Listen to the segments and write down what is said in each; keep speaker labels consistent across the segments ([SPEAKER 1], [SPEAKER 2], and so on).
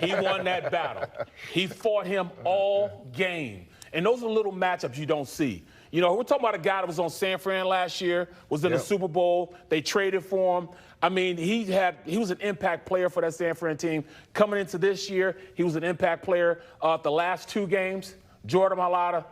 [SPEAKER 1] He won that battle. He fought him all game. And those are little matchups you don't see. You know, we're talking about a guy that was on San Fran last year, was in the Super Bowl. They traded for him. I mean, he was an impact player for that San Fran team. Coming into this year, he was an impact player. The last 2 games, Jordan Mailata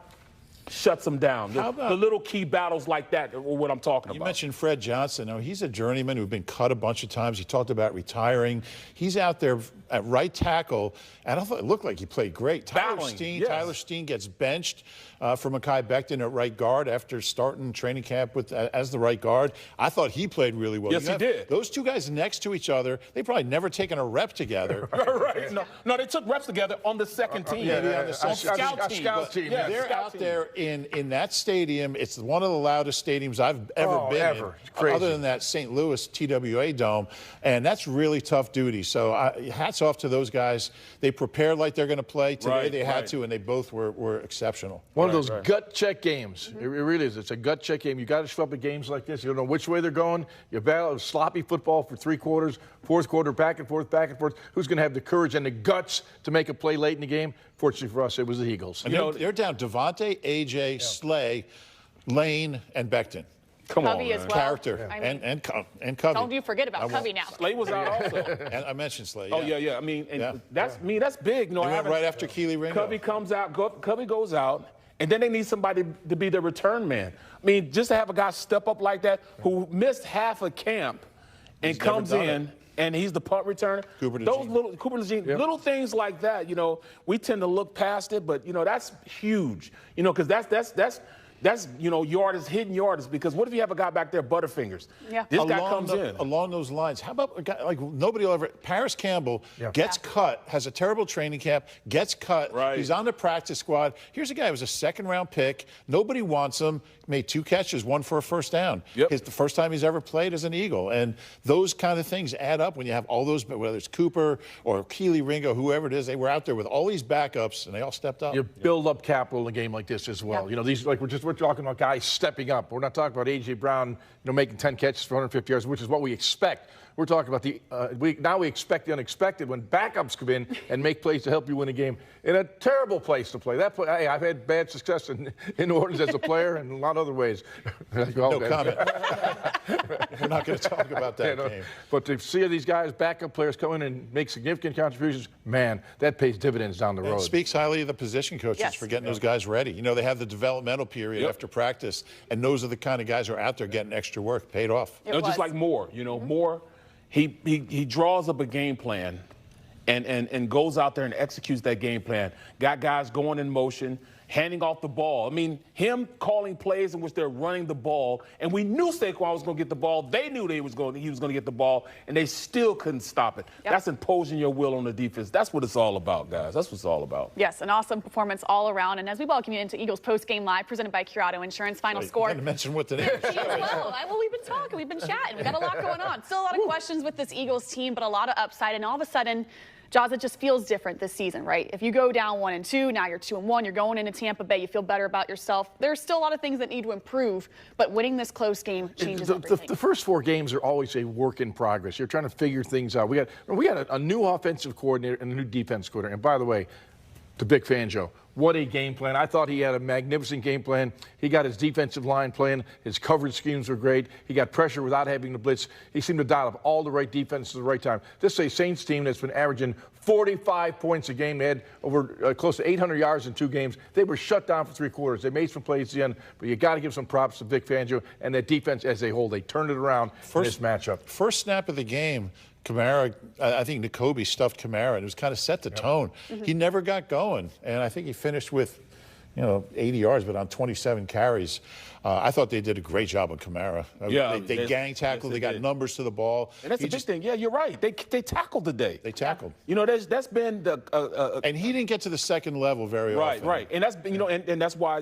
[SPEAKER 1] shuts them down. The little key battles like that are what I'm talking about.
[SPEAKER 2] You mentioned Fred Johnson. Now, he's a journeyman who's been cut a bunch of times. He talked about retiring. He's out there at right tackle, and I thought it looked like he played great. Tyler Steen gets benched for Mekhi Becton at right guard after starting training camp as the right guard. I thought he played really well.
[SPEAKER 1] Yes, he did.
[SPEAKER 2] Those 2 guys next to each other, they probably never taken a rep together.
[SPEAKER 1] Right. No, they took reps together on the second team.
[SPEAKER 2] On the
[SPEAKER 1] scout team.
[SPEAKER 2] They're out there in that stadium. It's one of the loudest stadiums I've ever been in.
[SPEAKER 3] Crazy.
[SPEAKER 2] Other than that St. Louis TWA Dome. And that's really tough duty. So hats off to those guys. They prepared like they're going to play. Today they had to, and they both were exceptional.
[SPEAKER 3] One of those gut check games. It really is. It's a gut check game. You got to show up at games like this. You don't know which way they're going. You battle sloppy football for 3 quarters, 4th quarter, back and forth, back and forth. Who's going to have the courage and the guts to make a play late in the game? Fortunately for us, it was the Eagles.
[SPEAKER 2] And they're down Devontae, A.J., Slay, Lane, and Becton.
[SPEAKER 1] Come on,
[SPEAKER 4] Covey as well.
[SPEAKER 2] Character. And Covey.
[SPEAKER 4] Don't you forget about Covey now.
[SPEAKER 1] Slay was out also.
[SPEAKER 2] And I mentioned Slay.
[SPEAKER 1] Oh, yeah. I mean, that's big. You know,
[SPEAKER 2] right after Keely Ringo.
[SPEAKER 1] Covey comes out. Covey goes out. And then they need somebody to be the return man. I mean, just to have a guy step up like that who missed half of camp and comes in and he's the punt returner. Little things like that, you know, we tend to look past it, but, you know, that's huge. You know, because that's yardage, hidden yardage, because what if you have a guy back there, Butterfingers?
[SPEAKER 4] Yeah.
[SPEAKER 1] This guy comes in.
[SPEAKER 2] Along those lines, how about a guy like nobody will ever, Paris Campbell gets cut, has a terrible training camp, gets cut, he's on the practice squad. Here's a guy who was a 2nd-round pick. Nobody wants him, made 2 catches, 1 for a first down. It's the first time he's ever played as an Eagle. And those kind of things add up when you have all those, whether it's Cooper or Keely Ringo, whoever it is, they were out there with all these backups, and they all stepped up.
[SPEAKER 3] You build up capital in a game like this as well. You know, these we're talking about guys stepping up. We're not talking about A.J. Brown, making 10 catches for 150 yards, which is what we expect. We're talking about we expect the unexpected when backups come in and make plays to help you win a game in a terrible place to play. Hey, I've had bad success in New Orleans as a player and a lot of other ways.
[SPEAKER 2] No comment. We're not going to talk about that game.
[SPEAKER 3] But to see these guys, backup players, come in and make significant contributions, man, that pays dividends down the road.
[SPEAKER 2] It speaks highly of the position coaches for getting those guys ready. You know, they have the developmental period after practice, and those are the kind of guys who are out there getting extra work, paid off.
[SPEAKER 1] Just like Moore, Moore. He draws up a game plan and goes out there and executes that game plan. Got guys going in motion, handing off the ball. I mean, him calling plays in which they're running the ball, and we knew Saquon was going to get the ball. They knew he was going to get the ball, and they still couldn't stop it. That's imposing your will on the defense. That's what it's all about, guys. That's what it's all about.
[SPEAKER 4] Yes, an awesome performance all around. And as we welcome you into Eagles Post-Game Live, presented by Curado Insurance, final score.
[SPEAKER 2] You didn't mention what the name is.
[SPEAKER 4] Well, we've been talking. We've been chatting. We've got a lot going on. Still a lot of questions with this Eagles team, but a lot of upside. And all of a sudden, Jaws, it just feels different this season, right? If you go down 1-2, now you're 2-1, you're going into Tampa Bay, you feel better about yourself. There's still a lot of things that need to improve, but winning this close game changes everything.
[SPEAKER 3] The first 4 games are always a work in progress. You're trying to figure things out. We got a new offensive coordinator and a new defense coordinator. And by the way, to Vic Fangio, what a game plan. I thought he had a magnificent game plan. He got his defensive line playing. His coverage schemes were great. He got pressure without having to blitz. He seemed to dial up all the right defenses at the right time. This is a Saints team that's been averaging 45 points a game. They had over close to 800 yards in 2 games. They were shut down for 3 quarters. They made some plays at the end, but you got to give some props to Vic Fangio and that defense as a whole. They turned it around in this matchup.
[SPEAKER 2] First snap of the game, Kamara, I think N'Kobe stuffed Kamara, and it was kind of set the tone. He never got going, and I think he finished with, 80 yards, but on 27 carries. I thought they did a great job on Kamara. They gang tackled. They got numbers to the ball.
[SPEAKER 1] And that's a big thing. Yeah, you're right. They tackled today.
[SPEAKER 2] They tackled.
[SPEAKER 1] That's been the
[SPEAKER 2] and he didn't get to the second level very often.
[SPEAKER 1] Right. And that's and that's why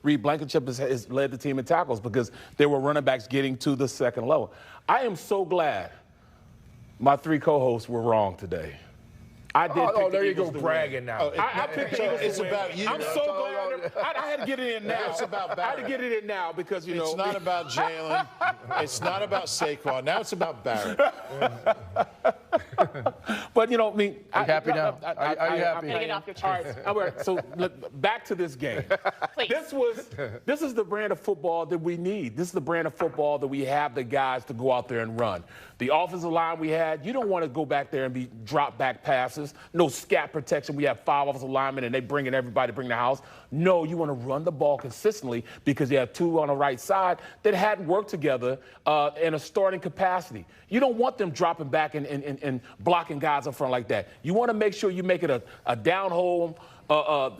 [SPEAKER 1] Reed Blankenship has led the team in tackles, because there were running backs getting to the second level. I am so glad my 3 co-hosts were wrong today. I did.
[SPEAKER 3] There you go, bragging now.
[SPEAKER 1] I picked the Eagles.
[SPEAKER 2] It's about you.
[SPEAKER 1] I'm so glad. I had to get it in now.
[SPEAKER 2] It's about Barrett.
[SPEAKER 1] I had to get it in now because
[SPEAKER 2] it's not about Jalen. It's not about Saquon. Now it's about Barrett.
[SPEAKER 1] But, you know, I mean.
[SPEAKER 3] Are you happy now? Are you happy?
[SPEAKER 4] Get it off your
[SPEAKER 1] All
[SPEAKER 4] chest.
[SPEAKER 1] right, so look, back to this game.
[SPEAKER 4] Please.
[SPEAKER 1] This is the brand of football that we need. This is the brand of football that we have the guys to go out there and run. The offensive line we had, you don't want to go back there and be drop back passes. No scat protection. We have 5 offensive linemen and they bringing everybody to bring the house. No, you want to run the ball consistently because you have 2 on the right side that hadn't worked together in a starting capacity. You don't want them dropping back and blocking guys up front like that. You want to make sure you make it a down-hole,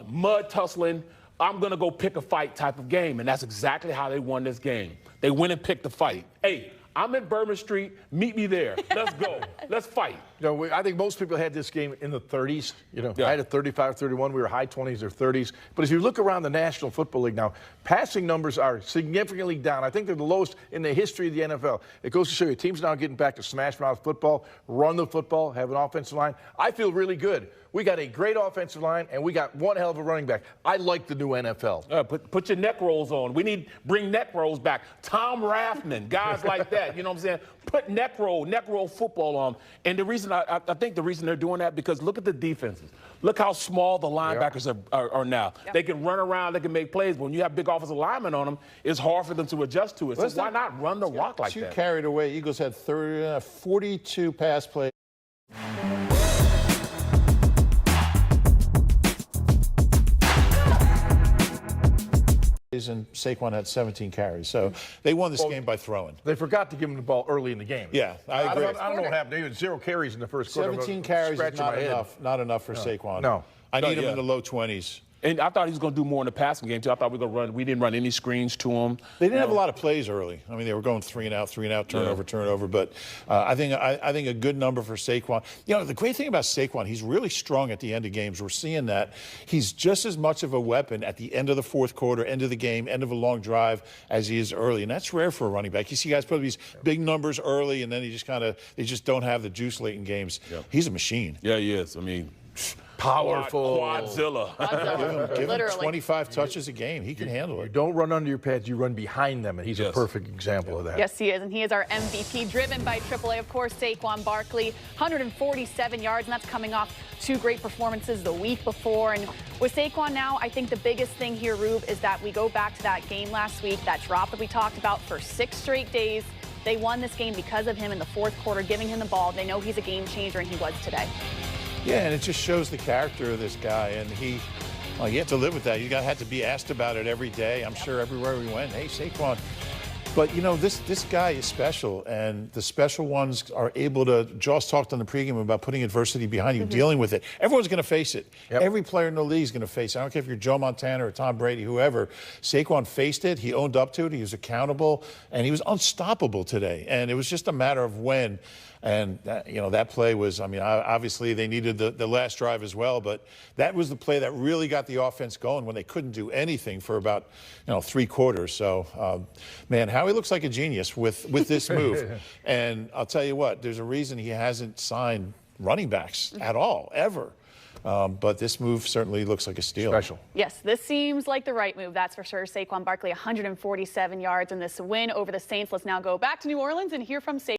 [SPEAKER 1] mud tussling, I'm going to go pick a fight type of game, and that's exactly how they won this game. They went and picked the fight. Hey, I'm at Bourbon Street. Meet me there. Let's go. Let's fight.
[SPEAKER 3] You know, I think most people had this game in the 30s. You know,
[SPEAKER 1] Yeah.
[SPEAKER 3] I had a 35-31. We were high 20s or 30s. But as you look around the National Football League now, passing numbers are significantly down. I think they're the lowest in the history of the NFL. It goes to show you teams now getting back to smash mouth football, run the football, have an offensive line. I feel really good. We got a great offensive line, and we got one hell of a running back. I like the new NFL.
[SPEAKER 1] Put your neck rolls on. We need bring neck rolls back. Tom Rathman, guys like that. You know what I'm saying? Put neck roll football on. And the reason I think the reason they're doing that because look at the defenses. Look how small the linebackers are now. Yep. They can run around, they can make plays. But when you have big offensive linemen on them, it's hard for them to adjust to it. So why not run the rock like that?
[SPEAKER 2] Carried away. Eagles had 42 pass plays. And Saquon had 17 carries. So they won this game by throwing.
[SPEAKER 3] They forgot to give him the ball early in the game.
[SPEAKER 2] Yeah, I agree.
[SPEAKER 3] I don't know what happened. They had 0 carries in the first quarter.
[SPEAKER 2] 17 carries is not enough for Saquon.
[SPEAKER 3] No.
[SPEAKER 2] I need him in the low 20s.
[SPEAKER 1] And I thought he was going to do more in the passing game, too. I thought we were going to run. We didn't run any screens to him.
[SPEAKER 2] They didn't have a lot of plays early. I mean, they were going 3 and out, turnover. But I think a good number for Saquon. You know, the great thing about Saquon, he's really strong at the end of games. We're seeing that. He's just as much of a weapon at the end of the fourth quarter, end of the game, end of a long drive as he is early. And that's rare for a running back. You see guys put up these big numbers early, and then they just don't have the juice late in games. Yep. He's a machine.
[SPEAKER 1] Yeah, he is. I mean,
[SPEAKER 3] powerful.
[SPEAKER 1] Quadzilla.
[SPEAKER 2] Give him 25 touches a game. He can handle it.
[SPEAKER 3] You don't run under your pads. You run behind them, and he's a perfect example of that.
[SPEAKER 4] Yes, he is, and he is our MVP, driven by AAA, of course, Saquon Barkley, 147 yards, and that's coming off 2 great performances the week before. And with Saquon now, I think the biggest thing here, Rube, is that we go back to that game last week, that drop that we talked about for 6 straight days. They won this game because of him in the fourth quarter, giving him the ball. They know he's a game changer, and he was today.
[SPEAKER 2] Yeah, and it just shows the character of this guy, and you have to live with that. You had to be asked about it every day. I'm sure everywhere we went, hey, Saquon. But, you know, this guy is special, and the special ones are able to, Joss talked on the pregame about putting adversity behind you, dealing with it. Everyone's going to face it. Yep. Every player in the league is going to face it. I don't care if you're Joe Montana or Tom Brady, whoever. Saquon faced it. He owned up to it. He was accountable, and he was unstoppable today. And it was just a matter of when. And, you know, that play was, I mean, obviously they needed the last drive as well, but that was the play that really got the offense going when they couldn't do anything for about, 3 quarters. So, man, Howie looks like a genius with this move. And I'll tell you what, there's a reason he hasn't signed running backs at all, ever. But this move certainly looks like a steal.
[SPEAKER 3] Special.
[SPEAKER 4] Yes, this seems like the right move, that's for sure. Saquon Barkley, 147 yards in this win over the Saints. Let's now go back to New Orleans and hear from Saquon.